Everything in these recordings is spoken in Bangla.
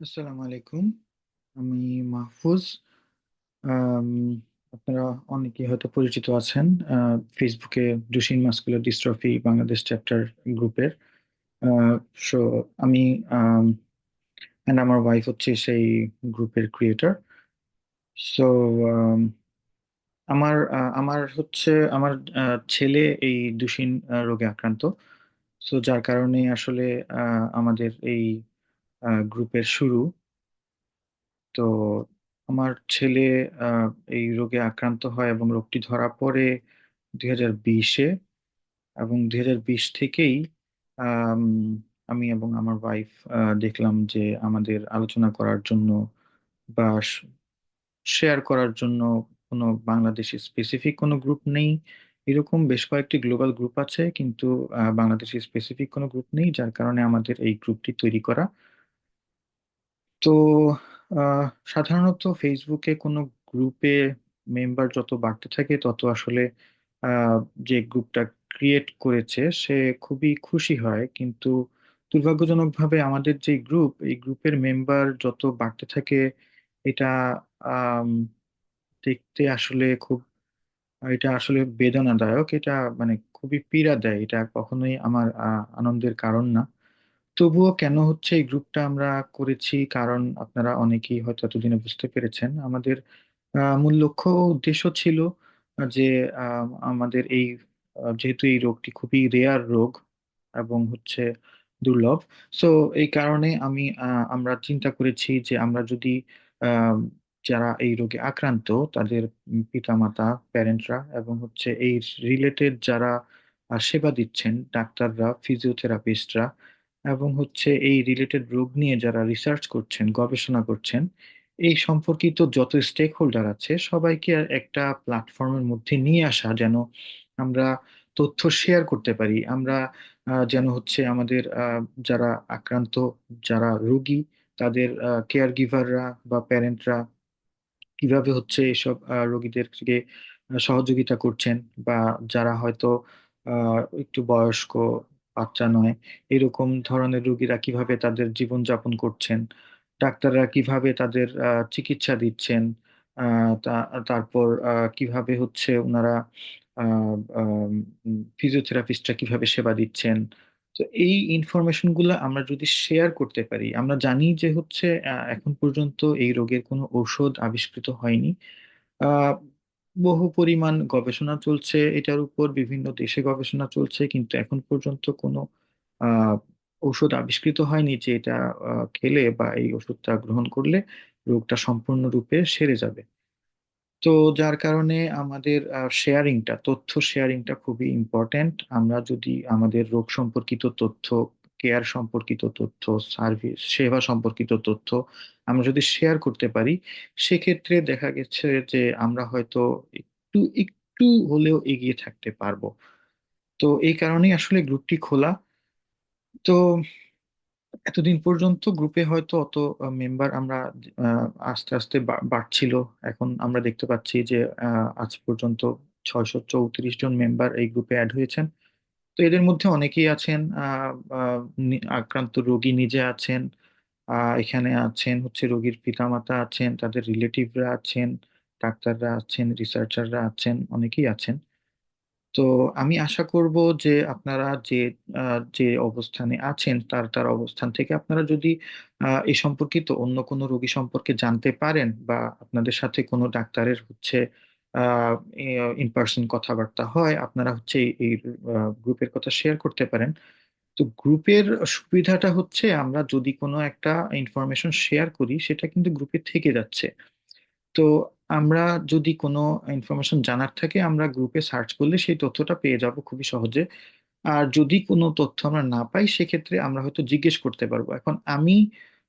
আসসালামু আলাইকুম। আমি মাহফুজ। আম, আপনারা অনেকেই হয়তো পরিচিত আছেন ফেসবুকে Duchenne muscular dystrophy Bangladesh chapter গ্রুপের। সো আমি অ্যান্ড আমার ওয়াইফ হচ্ছে সেই গ্রুপের ক্রিয়েটর। সো আমার হচ্ছে আমার ছেলে এই ডুশেন রোগে আক্রান্ত। সো যার কারণে আসলে আমাদের এই গ্রুপের শুরু। তো আমার ছেলে আহ, এই রোগে আক্রান্ত হয় এবং রোগটি ধরা পড়ে 2020-এ। এবং 2020 থেকেই আম, আমি এবং আমার ওয়াইফ দেখলাম যে আমাদের আলোচনা করার জন্য বা শেয়ার করার জন্য কোনো বাংলাদেশি স্পেসিফিক কোনো গ্রুপ নেই। এরকম বেশ কয়েকটি গ্লোবাল গ্রুপ আছে, কিন্তু বাংলাদেশি স্পেসিফিক কোনো গ্রুপ নেই, যার কারণে আমাদের এই গ্রুপটি তৈরি করা। তো আহ, সাধারণত ফেসবুকে কোনো গ্রুপে মেম্বার যত বাড়তে থাকে তত আসলে আহ, যে গ্রুপটা ক্রিয়েট করেছে সে খুবই খুশি হয়, কিন্তু দুর্ভাগ্যজনকভাবে আমাদের যে গ্রুপ, এই গ্রুপের মেম্বার যত বাড়তে থাকে এটা আম, দেখতে আসলে খুব, এটা আসলে বেদনাদায়ক। এটা মানে খুবই পীড়া দেয়, এটা কখনোই আমার আনন্দের কারণ না। তবুও কেন হচ্ছে এই গ্রুপটা আমরা করেছি, কারণ আপনারা অনেকেই হয়তো এতদিনে বুঝতে পেরেছেন। আমাদের মূল লক্ষ্য ও উদ্দেশ্য ছিল যে আমাদের এই যেহেতু এই রোগটি খুবই রেয়ার রোগ এবং হচ্ছে দুর্লভ। সো এই কারণে আমরা চিন্তা করেছি যে আমরা যদি আহ, যারা এই রোগে আক্রান্ত তাদের পিতামাতা, প্যারেন্টরা এবং হচ্ছে এই রিলেটেড যারা সেবা দিচ্ছেন, ডাক্তাররা, ফিজিওথেরাপিস্টরা এবং হচ্ছে এই রিলেটেড রোগ নিয়ে যারা রিসার্চ করছেন, গবেষণা করছেন, এই সম্পর্কিত যত স্টেক হোল্ডার আছে সবাইকে আর একটা প্ল্যাটফর্মের মধ্যে নিয়ে আসা, যেন আমরা তথ্য শেয়ার করতে পারি। আমরা যেন হচ্ছে আমাদের যারা আক্রান্ত, যারা রোগী, তাদের কেয়ার গিভাররা বা প্যারেন্টরা কিভাবে হচ্ছে এসব রোগীদেরকে সহযোগিতা করছেন, বা যারা হয়তো একটু বয়স্ক, বাচ্চা নয়, এরকম ধরনের রোগীরা কিভাবে তাদের জীবনযাপন করছেন, ডাক্তাররা কিভাবে তাদের চিকিৎসা দিচ্ছেন, তারপর কিভাবে হচ্ছে ওনারা ফিজিওথেরাপিস্টরা কিভাবে সেবা দিচ্ছেন। তো এই ইনফরমেশন গুলো আমরা যদি শেয়ার করতে পারি, আমরা জানি যে হচ্ছে এখন পর্যন্ত এই রোগের কোনো ঔষধ আবিষ্কৃত হয়নি। আহ, বহু পরিমাণ গবেষণা চলছে এটার উপর, বিভিন্ন দেশে গবেষণা চলছে, কিন্তু এখন পর্যন্ত কোনো আহ, ঔষধ আবিষ্কৃত হয়নি যে এটা খেলে বা এই ওষুধটা গ্রহণ করলে রোগটা সম্পূর্ণরূপে সেরে যাবে। তো যার কারণে আমাদের শেয়ারিংটা, তথ্য শেয়ারিংটা খুবই ইম্পর্ট্যান্ট। আমরা যদি আমাদের রোগ সম্পর্কিত তথ্য, কেয়ার সম্পর্কিত তথ্য, সার্ভিস সেবা সম্পর্কিত তথ্য আমরা যদি শেয়ার করতে পারি, সেক্ষেত্রে দেখা গেছে যে আমরা হয়তো একটু একটু হলেও এগিয়ে থাকতে পারবো। তো এই কারণেই আসলে গ্রুপটি খোলা। তো এতদিন পর্যন্ত গ্রুপে হয়তো অত মেম্বার আমরা আস্তে আস্তে বাড়ছিল। এখন আমরা দেখতে পাচ্ছি যে আজ পর্যন্ত 634 জন মেম্বার এই গ্রুপে অ্যাড হয়েছেন। তো এদের মধ্যে অনেকেই আছেন আক্রান্ত রোগী নিজে আছেন, এখানে আছেন হচ্ছে রোগীর পিতামাতা আছেন, তাদের রিলেটিভরা আছেন, ডাক্তাররা আছেন, রিসার্চাররা আছেন, অনেকেই আছেন। তো আমি আশা করব যে আপনারা যে অবস্থানে আছেন তার তার অবস্থান থেকে আপনারা যদি এই সম্পর্কিত অন্য কোনো রোগী সম্পর্কে জানতে পারেন, বা আপনাদের সাথে কোনো ডাক্তারের হচ্ছে ইন পার্সন কথাবার্তা হয়, আপনারা হচ্ছে এই গ্রুপের কথা শেয়ার করতে পারেন। তো গ্রুপের সুবিধাটা হচ্ছে আমরা যদি কোনো একটা ইনফরমেশন শেয়ার করি সেটা কিন্তু গ্রুপে থেকে যাচ্ছে। তো আমরা যদি কোনো ইনফরমেশন জানার থাকে আমরা গ্রুপে সার্চ করলে সেই তথ্যটা পেয়ে যাব খুবই সহজে। আর যদি কোনো তথ্য আমরা না পাই সেক্ষেত্রে আমরা হয়তো জিজ্ঞেস করতে পারবো। এখন আমি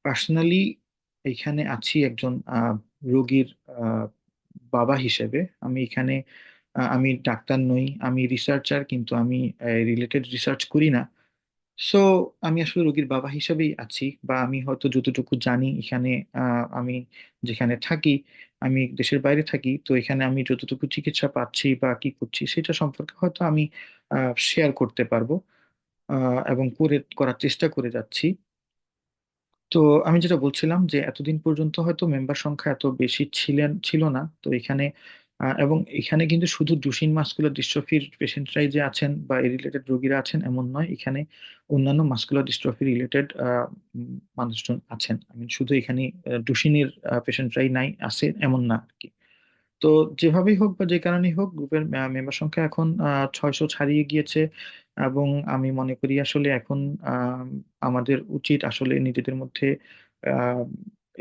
পার্সোনালি এখানে আছি একজন রোগীর আহ, বাবা হিসেবে। আমি এখানে আমি ডাক্তার নই, আমি রিসার্চার, কিন্তু আমি রিলেটেড রিসার্চ করি না। সো আমি আসলে রোগীর বাবা হিসেবেই আছি, বা আমি হয়তো যতটুকু জানি এখানে আমি যেখানে থাকি, আমি দেশের বাইরে থাকি, তো এখানে আমি যতটুকু চিকিৎসা পাচ্ছি বা কি করছি সেটা সম্পর্কে হয়তো আমি শেয়ার করতে পারবো এবং করার চেষ্টা করে যাচ্ছি। তো আমি যেটা বলছিলাম যে এতদিন পর্যন্ত হয়তো মেম্বার সংখ্যা এত বেশি ছিল না। তো এখানে এবং এখানে কিন্তু শুধু ডুশেন মাসকুলার ডিস্ট্রফির পেশেন্টরাই যে আছেন বা এই রিলেটেড রোগীরা আছেন এমন নয়, এখানে অন্যান্য মাসকুলার ডিস্ট্রফি রিলেটেড মানুষজন আছেন। আমি শুধু এখানে ডুশেনের পেশেন্টরাই নাই আছে এমন না আর কি। তো যেভাবেই হোক বা যে কারণেই হোক গ্রুপের মেম্বার সংখ্যা এখন 600 ছাড়িয়ে গিয়েছে। এবং আমি মনে করি আসলে এখন আহ, আমাদের উচিত আসলে নিজেদের মধ্যে আহ,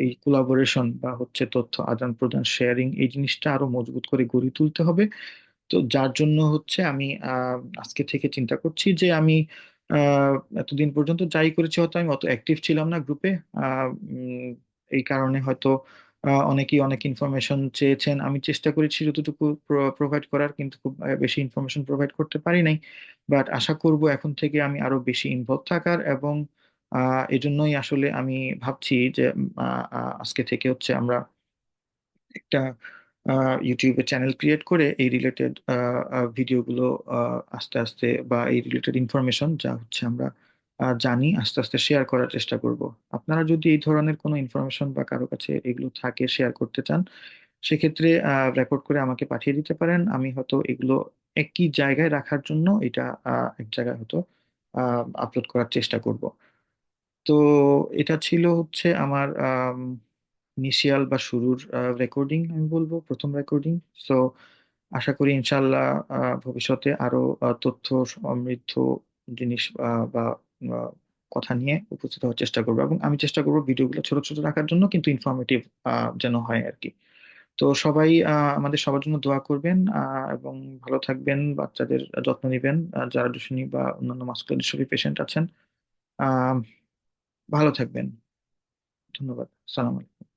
এই কোলাবোরেশন বা হচ্ছে তথ্য আদান প্রদান শেয়ারিং এই জিনিসটা আরো মজবুত করে গড়ে তুলতে হবে। তো যার জন্য হচ্ছে আমি আজকে থেকে চিন্তা করছি যে আমি আহ, এতদিন পর্যন্ত যাই করেছি হয়তো আমি অত অ্যাক্টিভ ছিলাম না গ্রুপে। এই কারণে হয়তো অনেকেই অনেক ইনফরমেশন চেয়েছেন, আমি চেষ্টা করেছি যতটুকু প্রোভাইড করার, কিন্তু খুব বেশি ইনফরমেশন প্রোভাইড করতে পারি নাই। বাট আশা করব এখন থেকে আমি আরো বেশি ইনভলভ থাকার। এবং এজন্যই আসলে আমি ভাবছি যে আজকে থেকে হচ্ছে আমরা একটা ইউটিউবে চ্যানেল ক্রিয়েট করে এই রিলেটেড ভিডিওগুলো আস্তে আস্তে বা এই রিলেটেড ইনফরমেশন যা হচ্ছে আমরা জানি আস্তে আস্তে শেয়ার করার চেষ্টা করব। আপনারা যদি এই ধরনের কোনো ইনফরমেশন বা কারো কাছে এগুলো থাকে শেয়ার করতে চান, সেক্ষেত্রে রেকর্ড করে আমাকে পাঠিয়ে দিতে পারেন। আমি হয়তো এগুলো একই জায়গায় রাখার জন্য এটা এক জায়গায় হয়তো আপলোড করার চেষ্টা করব। তো এটা ছিল হচ্ছে আমার ইনিশিয়াল বা শুরুর রেকর্ডিং, আমি বলবো প্রথম রেকর্ডিং। সো আশা করি ইনশাল্লাহ ভবিষ্যতে আরো তথ্য সমৃদ্ধ জিনিস বা আহ, কথা নিয়ে উপস্থিত হওয়ার চেষ্টা করবো। এবং আমি চেষ্টা করবো ভিডিওগুলো ছোট ছোট রাখার জন্য, কিন্তু ইনফরমেটিভ যেন হয় আর কি। তো সবাই আমাদের সবার জন্য দোয়া করবেন এবং ভালো থাকবেন, বাচ্চাদের যত্ন নেবেন যারা দুশ্চিন্তা বা অন্যান্য মাস্কুলার ডিস্ট্রফি পেশেন্ট আছেন। আহ ভালো থাকবেন। ধন্যবাদ। সালাম আলাইকুম।